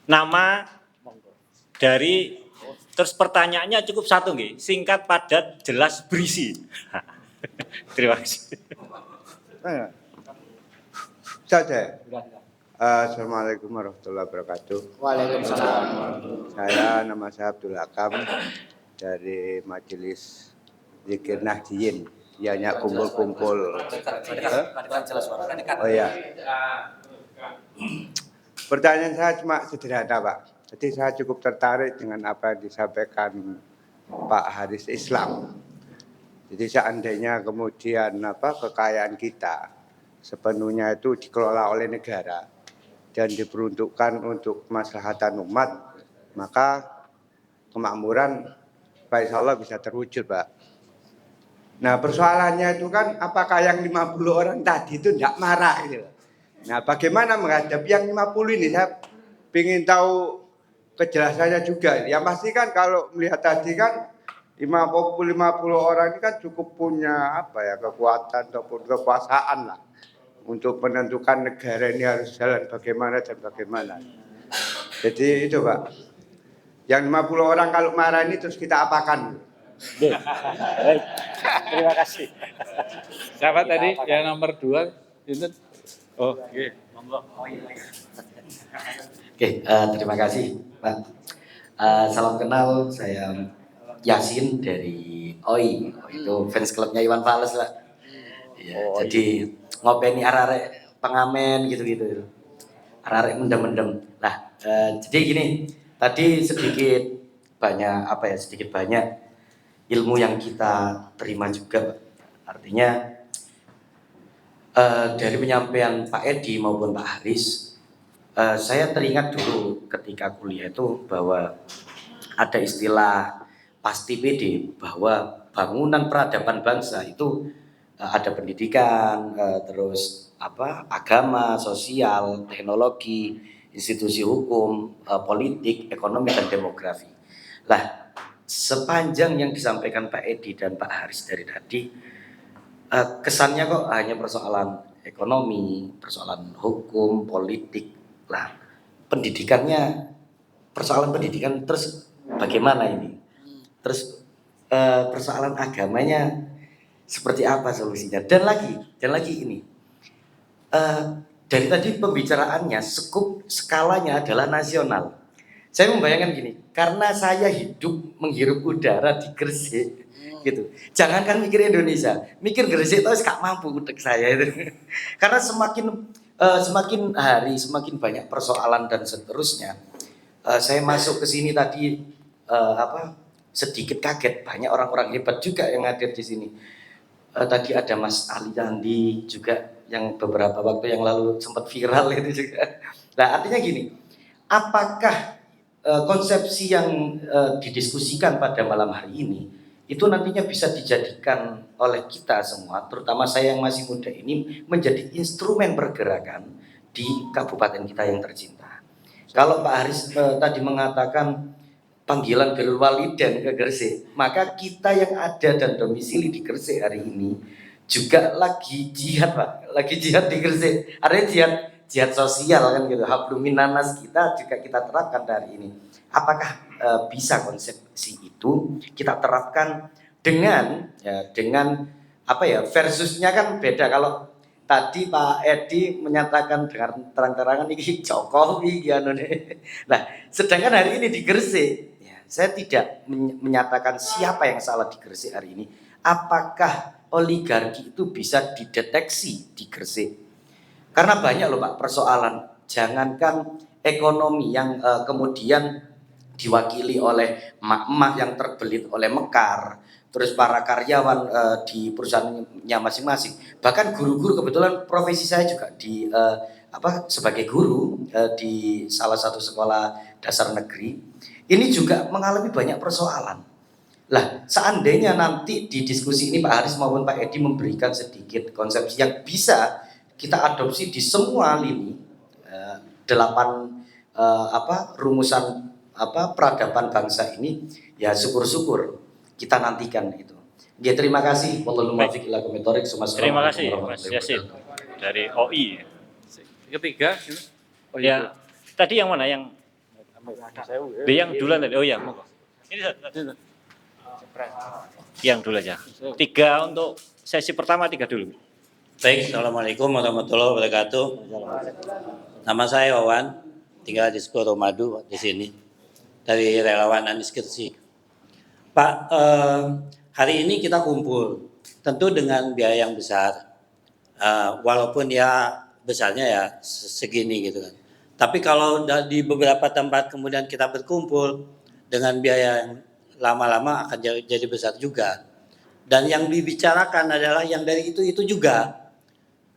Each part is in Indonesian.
Nama dari, terus pertanyaannya cukup satu nggih, singkat, padat, jelas, berisi. Terima kasih. Saja. Assalamualaikum warahmatullahi wabarakatuh. Waalaikumsalam. Nama saya Abdul Hakam dari Majelis Zikir Nahdiyin. Hanya kumpul-kumpul. Oh iya. Pertanyaan saya cuma sederhana, Pak. Jadi saya cukup tertarik dengan apa yang disampaikan Pak Haris Islam. Jadi seandainya kemudian kekayaan kita sepenuhnya itu dikelola oleh negara dan diperuntukkan untuk kemaslahatan umat, maka kemakmuran insya Allah bisa terwujud, Pak. Nah, persoalannya itu kan apakah yang 50 orang tadi itu tidak marah gitu. Nah, bagaimana menghadapi yang 50 ini? Saya ingin tahu kejelasannya juga. Yang pasti kan kalau melihat tadi kan 50 orang ini kan cukup punya kekuatan ataupun kekuasaan lah untuk menentukan negara ini harus jalan bagaimana dan bagaimana. Jadi itu, Pak. Yang 50 orang kalau marah ini terus kita apakan? Baik. Terima kasih. Siapa tadi? Yang nomor 2 itu. Oh, oke. Oke, terima kasih, Pak. Salam kenal, saya Yasin dari OI. Itu fans klubnya Iwan Fals, Pak. Ya, jadi ngopeni arek-arek pengamen gitu-gitu. Arek mendem-mendem. Nah, jadi gini, tadi sedikit banyak ilmu yang kita terima juga, Pak. Artinya dari penyampaian Pak Edi maupun Pak Haris, saya teringat dulu ketika kuliah itu bahwa ada istilah pasti PD bahwa bangunan peradaban bangsa itu ada pendidikan, terus agama, sosial, teknologi, institusi hukum, politik, ekonomi, dan demografi. Lah, sepanjang yang disampaikan Pak Edi dan Pak Haris dari tadi, kesannya kok hanya persoalan ekonomi, persoalan hukum, politik. Lah, persoalan pendidikan terus bagaimana ini? Terus persoalan agamanya seperti apa solusinya? Dan lagi ini, dari tadi pembicaraannya skalanya adalah nasional. Saya membayangkan gini, karena saya menghirup udara di Gresik, gitu. Jangankan mikir Indonesia, mikir Gresik itu gak mampu utek saya itu. Karena semakin hari semakin banyak persoalan dan seterusnya. Saya masuk ke sini tadi sedikit kaget, banyak orang-orang hebat juga yang hadir di sini. Tadi ada Mas Ali Dandi juga yang beberapa waktu yang lalu sempat viral itu juga. Nah, artinya gini, apakah konsepsi yang didiskusikan pada malam hari ini itu nantinya bisa dijadikan oleh kita semua, terutama saya yang masih muda ini, menjadi instrumen pergerakan di kabupaten kita yang tercinta. Kalau Pak Haris tadi mengatakan panggilan birrul walidain ke Gresik, maka kita yang ada dan domisili di Gresik hari ini juga lagi jihad, Pak, lagi jihad di Gresik. Artinya jihad sosial kan gitu, hablum minanas kita juga kita terapkan dari ini. Apakah bisa konsepsi itu kita terapkan dengan versusnya kan beda. Kalau tadi Pak Edi menyatakan dengan terang-terangan ini Jokowi ya. Nah, sedangkan hari ini di Gresik, ya, saya tidak menyatakan siapa yang salah di Gresik hari ini. Apakah oligarki itu bisa dideteksi di Gresik? Karena banyak loh Pak persoalan, jangankan ekonomi yang kemudian diwakili oleh emak-emak yang terbelit oleh mekar, terus para karyawan di perusahaannya masing-masing, bahkan guru-guru, kebetulan profesi saya juga sebagai guru di salah satu sekolah dasar negeri, ini juga mengalami banyak persoalan. Lah, seandainya nanti di diskusi ini Pak Haris maupun Pak Edi memberikan sedikit konsepsi yang bisa kita adopsi di semua lini 8 rumusan peradaban bangsa ini, ya syukur-syukur kita nantikan itu. Ya, terima kasih. Terima kasih Mas Yasin dari OI. Ketiga, ya, tadi yang mana yang Yang duluan tadi. Oh ya, monggo. Ini Ustaz. Yang dulu aja. 3 untuk sesi pertama, 3 dulu. Baik, Assalamualaikum warahmatullahi wabarakatuh. Nama saya Wawan, tinggal di Sukoromadu di sini, dari relawan Anies Kirsi. Pak, hari ini kita kumpul, tentu dengan biaya yang besar, walaupun ya besarnya ya segini gitu kan. Tapi kalau di beberapa tempat kemudian kita berkumpul dengan biaya yang lama-lama akan jadi besar juga. Dan yang dibicarakan adalah yang dari itu juga.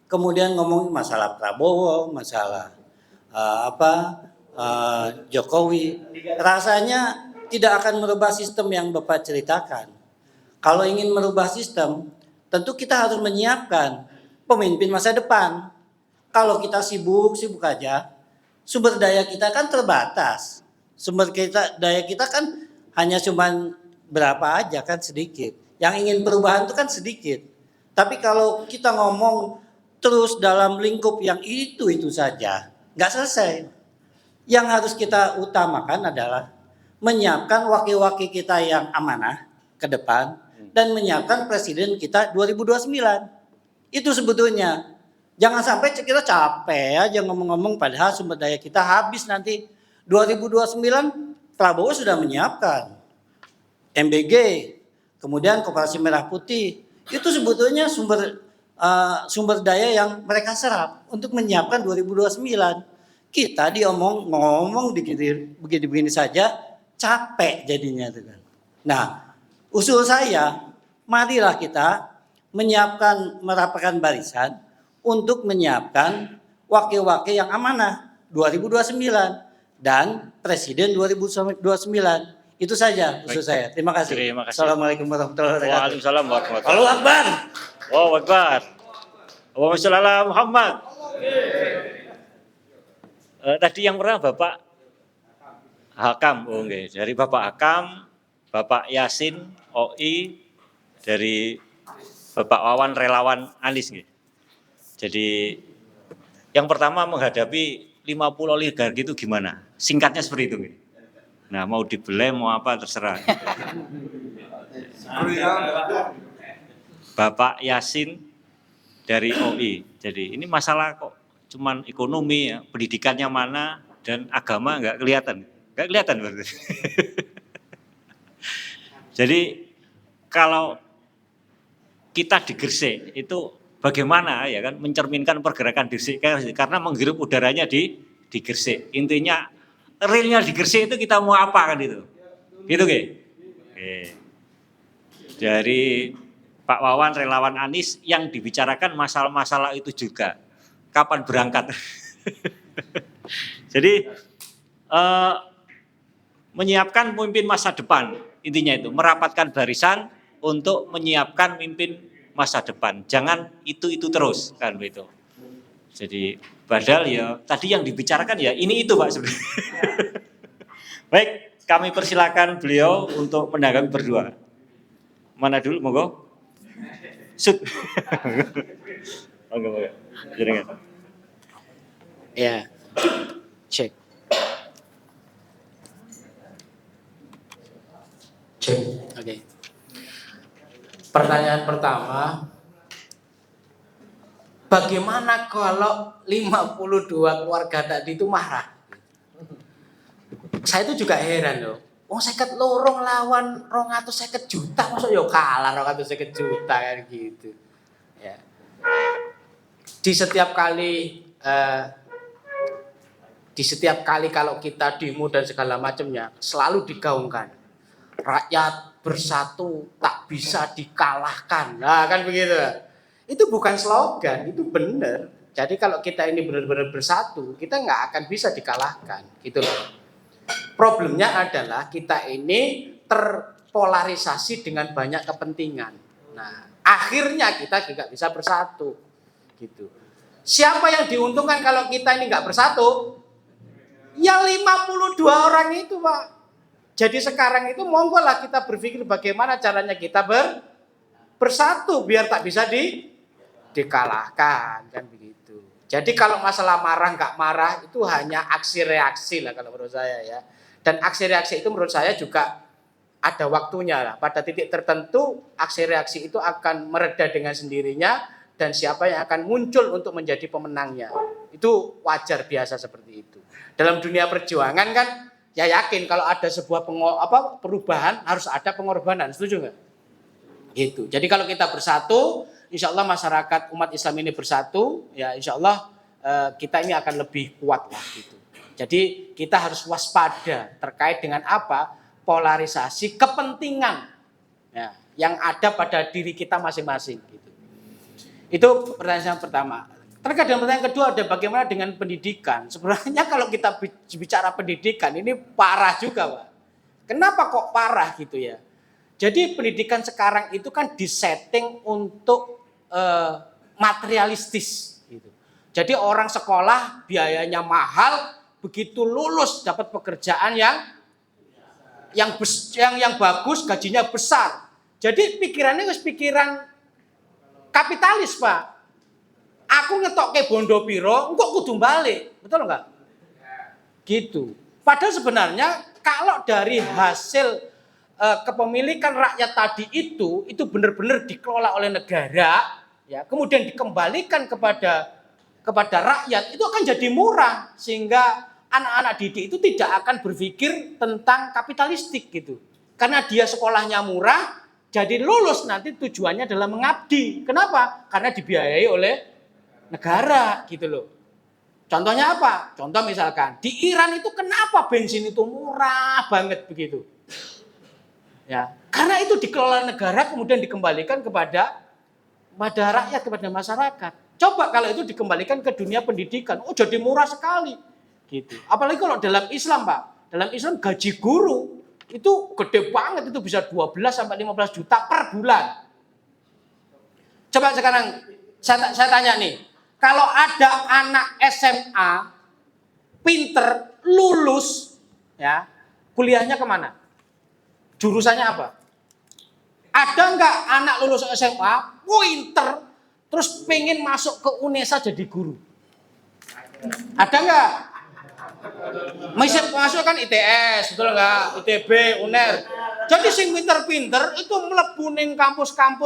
Kemudian ngomong masalah Prabowo, masalah Jokowi, rasanya tidak akan merubah sistem yang Bapak ceritakan. Kalau ingin merubah sistem, tentu kita harus menyiapkan pemimpin masa depan. Kalau kita sibuk aja, sumber daya kita kan terbatas. Daya kita kan hanya cuman berapa aja kan, sedikit. Yang ingin perubahan itu kan sedikit. Tapi kalau kita ngomong terus dalam lingkup yang itu saja, nggak selesai. Yang harus kita utamakan adalah menyiapkan wakil-wakil kita yang amanah ke depan dan menyiapkan presiden kita 2029. Itu sebetulnya. Jangan sampai kita capek aja ngomong-ngomong padahal sumber daya kita habis nanti. 2029 Prabowo sudah menyiapkan MBG, kemudian Koperasi Merah Putih. Itu sebetulnya sumber daya yang mereka serap untuk menyiapkan 2029. Kita ngomong begini saja capek jadinya itu kan. Nah, usul saya, marilah kita merapatkan barisan untuk menyiapkan wakil-wakil yang amanah 2029 dan presiden 2029. Itu saja usul saya. Terima kasih. Assalamualaikum warahmatullahi wabarakatuh. Waalaikumsalam warahmatullahi wabarakatuh. Allahu Akbar. Allahu Akbar. Allahumma sholli ala Muhammad. Tadi yang pertama Bapak Hakam, dari Bapak Hakam, Bapak Yasin, OI, dari Bapak Wawan relawan Anies. Jadi yang pertama menghadapi 50 oligarki itu gimana? Singkatnya seperti itu. Nah, mau dibelai mau apa terserah. Bapak Yasin dari OI. Jadi ini masalah kok cuman ekonomi ya, pendidikannya mana dan agama nggak kelihatan berarti. Jadi kalau kita di Gresik itu bagaimana ya kan mencerminkan pergerakan di Gresik karena menghirup udaranya di Gresik. Intinya realnya di Gresik itu kita mau apa kan itu. Gitu nggih. Dari Pak Wawan relawan Anies yang dibicarakan masalah-masalah itu juga. Kapan berangkat? Jadi menyiapkan pemimpin masa depan, intinya itu merapatkan barisan untuk menyiapkan pemimpin masa depan. Jangan itu terus kan begitu. Jadi padahal ya tadi yang dibicarakan ya ini itu Pak sebenarnya. Baik, kami persilakan beliau untuk menanggapi berdua. Mana dulu monggo? Sud. Monggo. Jenengan. Ya, cek. Oke. Pertanyaan pertama, bagaimana kalau 52 keluarga tadi itu marah? Saya itu juga heran loh. Wong 52 lawan 250 juta, masa yo kalah 250 juta kan gitu. Ya. Di setiap kali kalau kita demo dan segala macamnya selalu digaungkan rakyat bersatu tak bisa dikalahkan. Nah kan begitu. Itu bukan slogan, itu benar. Jadi kalau kita ini benar-benar bersatu, kita nggak akan bisa dikalahkan. Gitu loh. Problemnya adalah kita ini terpolarisasi dengan banyak kepentingan. Nah akhirnya kita juga bisa bersatu. Gitu. Siapa yang diuntungkan kalau kita ini nggak bersatu? Ya 52 orang itu Pak. Jadi sekarang itu monggo lah kita berpikir bagaimana caranya kita bersatu biar tak bisa dikalahkan kan begitu. Jadi kalau masalah marah nggak marah itu hanya aksi reaksi lah kalau menurut saya ya. Dan aksi reaksi itu menurut saya juga ada waktunya lah. Pada titik tertentu aksi reaksi itu akan mereda dengan sendirinya dan siapa yang akan muncul untuk menjadi pemenangnya. Itu wajar biasa seperti itu. Dalam dunia perjuangan kan ya yakin kalau ada sebuah perubahan harus ada pengorbanan. Setuju nggak? Gitu. Jadi kalau kita bersatu, insya Allah masyarakat umat Islam ini bersatu, ya insya Allah kita ini akan lebih kuat lah gitu. Jadi kita harus waspada terkait dengan apa? Polarisasi kepentingan ya, yang ada pada diri kita masing-masing gitu. Itu pertanyaan pertama. Terkait dengan pertanyaan kedua ada bagaimana dengan pendidikan. Sebenarnya kalau kita bicara pendidikan ini parah juga, Pak. Kenapa kok parah gitu ya? Jadi pendidikan sekarang itu kan disetting untuk materialistis gitu. Jadi orang sekolah biayanya mahal, begitu lulus dapat pekerjaan yang bagus, gajinya besar. Jadi pikirannya wis pikiran kapitalis, Pak. Aku ngetok ke bondo piro, engkau kudu balik, betul enggak? Gitu. Padahal sebenarnya kalau dari hasil kepemilikan rakyat tadi itu benar-benar dikelola oleh negara, ya, kemudian dikembalikan kepada rakyat, itu akan jadi murah sehingga anak-anak didik itu tidak akan berpikir tentang kapitalistik gitu. Karena dia sekolahnya murah, jadi lulus nanti tujuannya adalah mengabdi. Kenapa? Karena dibiayai oleh negara gitu loh. Contohnya apa? Contoh misalkan di Iran itu kenapa bensin itu murah banget begitu? Ya, karena itu dikelola negara kemudian dikembalikan kepada rakyat, kepada masyarakat. Coba kalau itu dikembalikan ke dunia pendidikan, oh jadi murah sekali. Gitu. Apalagi kalau dalam Islam, Pak. Dalam Islam gaji guru itu gede banget, itu bisa 12 sampai 15 juta per bulan. Coba sekarang saya tanya nih, kalau ada anak SMA pinter lulus ya, kuliahnya kemana? Jurusannya apa? Ada nggak anak lulus SMA pinter terus pengen masuk ke UNESA jadi guru? Ada nggak? Masuk kan ITS, betul nggak? ITB, UNER. Jadi sing pinter-pinter itu mlebu ning kampus-kampus